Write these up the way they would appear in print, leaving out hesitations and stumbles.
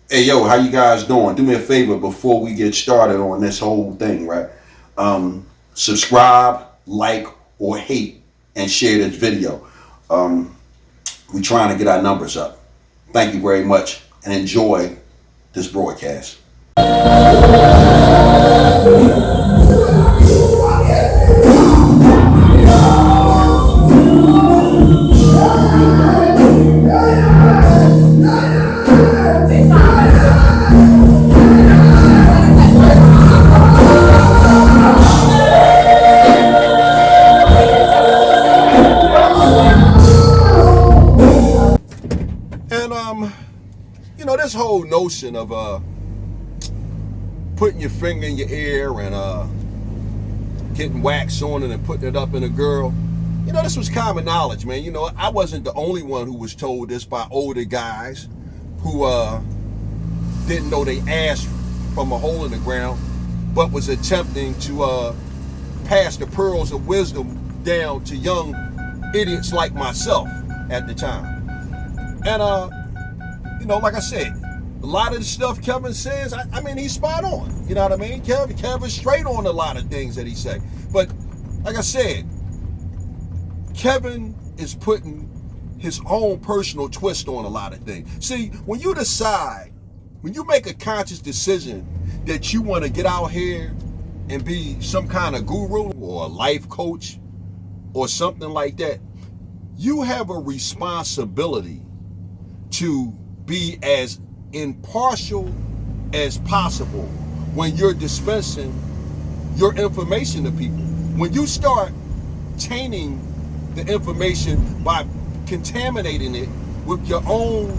Hey yo, how you guys doing? Do me a favor before we get started on this whole thing, right? Subscribe, like, or hate, and share this video. Um, we're trying to get our numbers up. Thank you very much, and enjoy this broadcast. And this whole notion of putting your finger in your ear and getting wax on it and putting it up in a girl. This was common knowledge, man. I wasn't the only one who was told this by older guys who didn't know they ass from a hole in the ground, but was attempting to pass the pearls of wisdom down to young idiots like myself at the time. And like I said, a lot of the stuff Kevin says, I mean, he's spot on. You know what I mean? Kevin's straight on a lot of things that he say. But like I said, Kevin is putting his own personal twist on a lot of things. See, when you make a conscious decision that you want to get out here and be some kind of guru or a life coach or something like that, you have a responsibility to be as impartial as possible when you're dispensing your information to people. When you start tainting the information by contaminating it with your own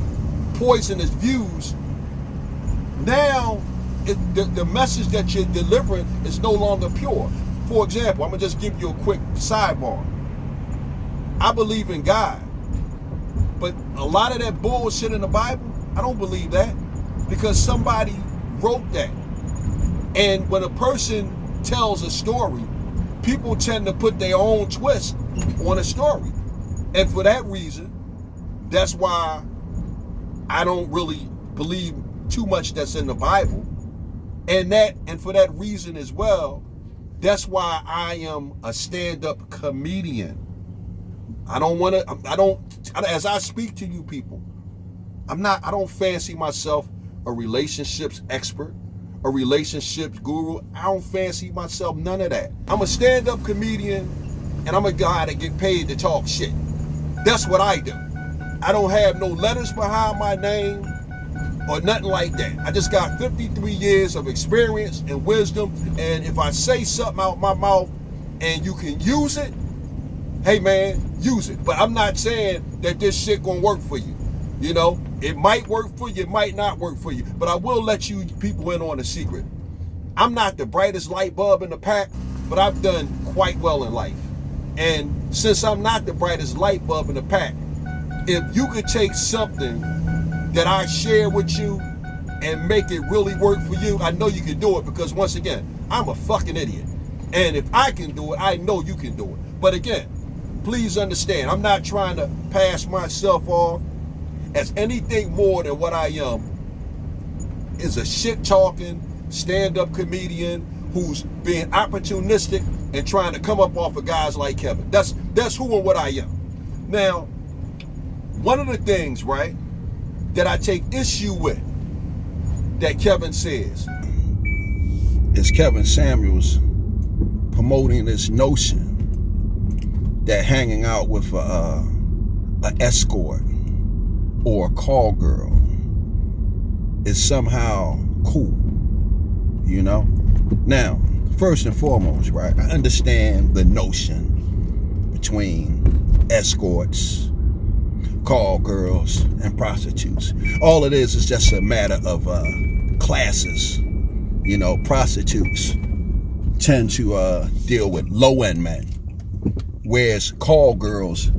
poisonous views, now the message that you're delivering is no longer pure. For example, I'm gonna just give you a quick sidebar. I believe in God, but a lot of that bullshit in the Bible, I don't believe that, because somebody wrote that. And when a person tells a story, people tend to put their own twist on a story. And for that reason, that's why I don't really believe too much that's in the Bible. And for that reason as well, that's why I am a stand-up comedian. As I speak to you people, I don't fancy myself a relationships expert, a relationships guru. I don't fancy myself none of that. I'm a stand-up comedian, and I'm a guy that get paid to talk shit. That's what I do. I don't have no letters behind my name or nothing like that. I just got 53 years of experience and wisdom, and if I say something out my mouth and you can use it, hey man, use it. But I'm not saying that this shit gonna work for you. It might work for you, it might not work for you, but I will let you people in on a secret. I'm not the brightest light bulb in the pack, but I've done quite well in life. And since I'm not the brightest light bulb in the pack, if you could take something that I share with you and make it really work for you, I know you can do it, because once again, I'm a fucking idiot. And if I can do it, I know you can do it. But again, please understand, I'm not trying to pass myself off as anything more than what I am, is a shit-talking, stand-up comedian who's being opportunistic and trying to come up off of guys like Kevin. That's who and what I am. Now, one of the things, right, that I take issue with that Kevin says is KevinSamuels promoting this notion that hanging out with an escort or a call girl is somehow cool, Now, first and foremost, right, I understand the notion between escorts, call girls, and prostitutes. All it is just a matter of classes. Prostitutes tend to deal with low-end men, whereas call girls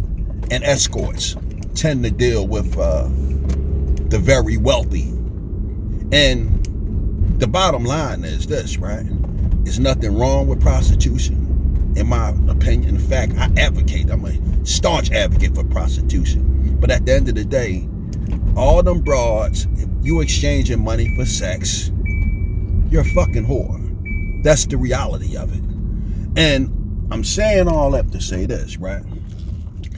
and escorts tend to deal with the very wealthy. And the bottom line is this, right? There's nothing wrong with prostitution, in my opinion. In fact, I'm a staunch advocate for prostitution. But at the end of the day, all them broads, if you exchanging money for sex, you're a fucking whore. That's the reality of it. And I'm saying all that to say this, right?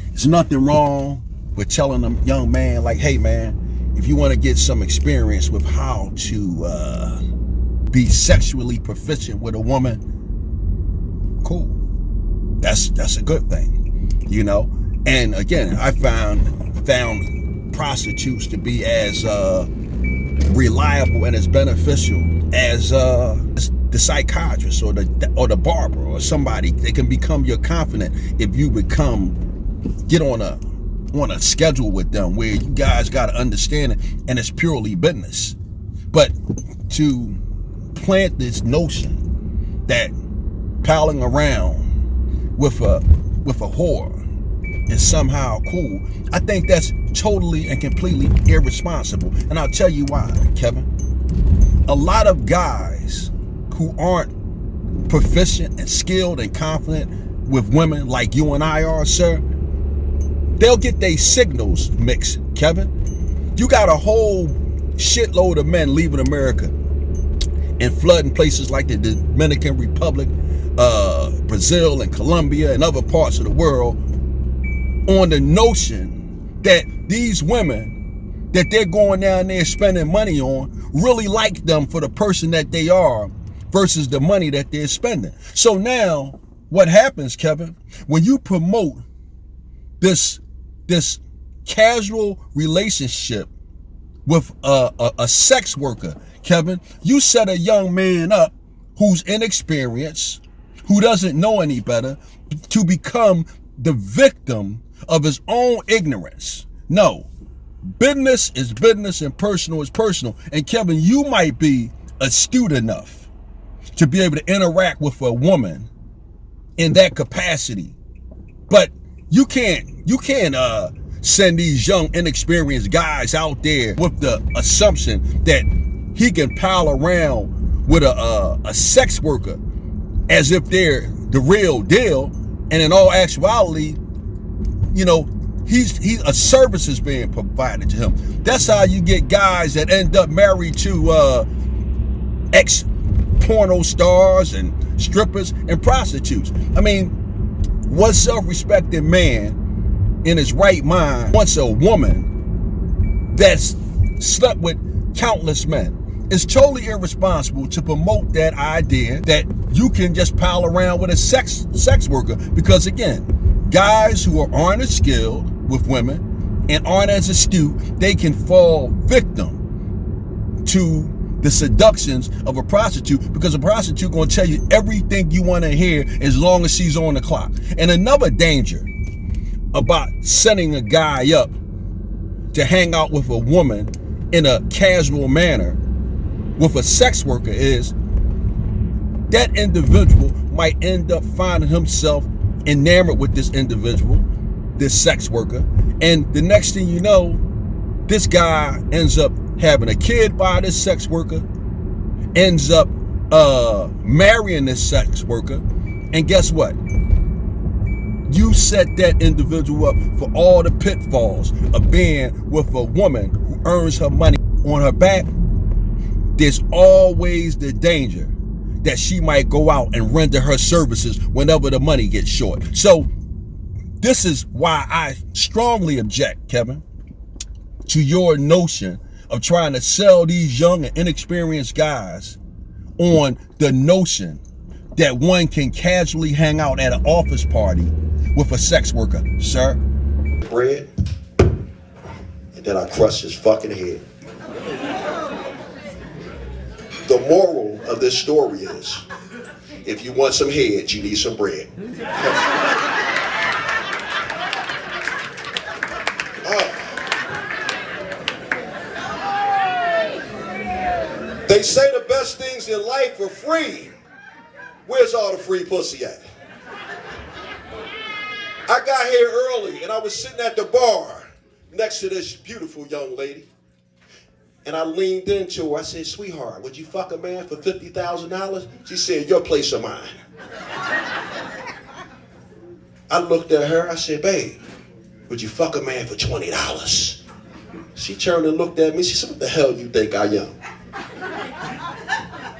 There's nothing wrong with telling a young man, like, hey man, if you want to get some experience with how to be sexually proficient with a woman, cool. That's a good thing, you know? And again, I found prostitutes to be as reliable and as beneficial as the psychiatrist or the barber or somebody. They can become your confidant if you get on a schedule with them where you guys got to understand it and it's purely business. But to plant this notion that palling around with a whore is somehow cool, I think that's totally and completely irresponsible. And I'll tell you why, Kevin. A lot of guys who aren't proficient and skilled and confident with women like you and I are, sir, they'll get their signals mixed, Kevin. You got a whole shitload of men leaving America and flooding places like the Dominican Republic, Brazil and Colombia and other parts of the world on the notion that these women that they're going down there spending money on really like them for the person that they are versus the money that they're spending. So now what happens, Kevin, when you promote this casual relationship with a sex worker, Kevin, you set a young man up who's inexperienced, who doesn't know any better, to become the victim of his own ignorance. No, business is business and personal is personal. And Kevin, you might be astute enough to be able to interact with a woman in that capacity, but you can't send these young inexperienced guys out there with the assumption that he can pal around with a sex worker as if they're the real deal, and in all actuality, you know, a service is being provided to him. That's how you get guys that end up married to ex porno stars and strippers and prostitutes. I mean, what self-respecting man in his right mind wants a woman that's slept with countless men? It's totally irresponsible to promote that idea that you can just pal around with a sex worker, because again, guys who aren't as skilled with women and aren't as astute, they can fall victim to the seductions of a prostitute, because a prostitute gonna tell you everything you want to hear as long as she's on the clock. And another danger about setting a guy up to hang out with a woman in a casual manner with a sex worker is that individual might end up finding himself enamored with this individual, this sex worker, and the next thing you know, this guy ends up having a kid by this sex worker, ends up marrying this sex worker, and guess what? You set that individual up for all the pitfalls of being with a woman who earns her money on her back. There's always the danger that she might go out and render her services whenever the money gets short. So this is why I strongly object, Kevin, to your notion of trying to sell these young and inexperienced guys on the notion that one can casually hang out at an office party with a sex worker, sir. Bread, and then I crush his fucking head. The moral of this story is, if you want some head, you need some bread. They say the best things in life are free. Where's all the free pussy at? I got here early and I was sitting at the bar next to this beautiful young lady. And I leaned into her. I said, sweetheart, would you fuck a man for $50,000? She said, your place or mine. I looked at her. I said, babe, would you fuck a man for $20? She turned and looked at me. She said, what the hell you think I am?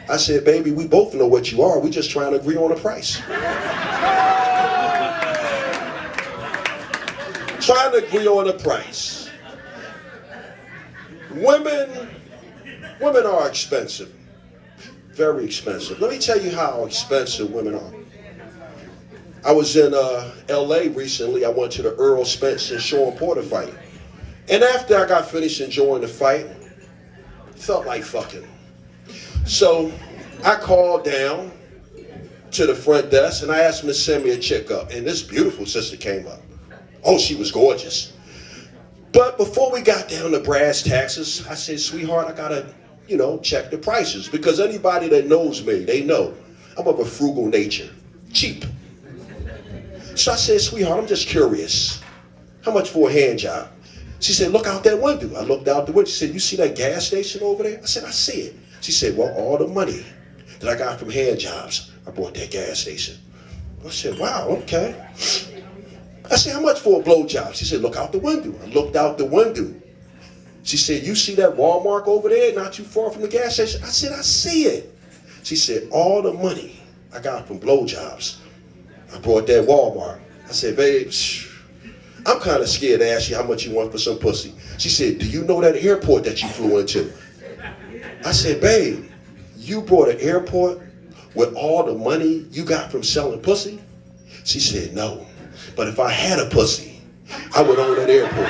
I said, baby, we both know what you are. We just trying to agree on a price. Trying to agree on a price. Women are expensive. Very expensive. Let me tell you how expensive women are. I was in LA recently. I went to the Earl Spence and Sean Porter fight. And after I got finished enjoying the fight, felt like fucking. So I called down to the front desk and I asked them to send me a chick up. And this beautiful sister came up. Oh, she was gorgeous. But before we got down to brass taxes, I said, sweetheart, I gotta, check the prices. Because anybody that knows me, they know I'm of a frugal nature. Cheap. So I said, sweetheart, I'm just curious. How much for a hand job? She said, look out that window. I looked out the window. She said, you see that gas station over there? I said, I see it. She said, well, all the money that I got from hand jobs, I bought that gas station. I said, wow, okay. I said, how much for a blowjob? She said, look out the window. I looked out the window. She said, you see that Walmart over there, not too far from the gas station? I said, I see it. She said, all the money I got from blowjobs, I brought that Walmart. I said, babe, I'm kind of scared to ask you how much you want for some pussy. She said, do you know that airport that you flew into? I said, babe, you brought an airport with all the money you got from selling pussy? She said, no. But if I had a pussy, I would own that airport.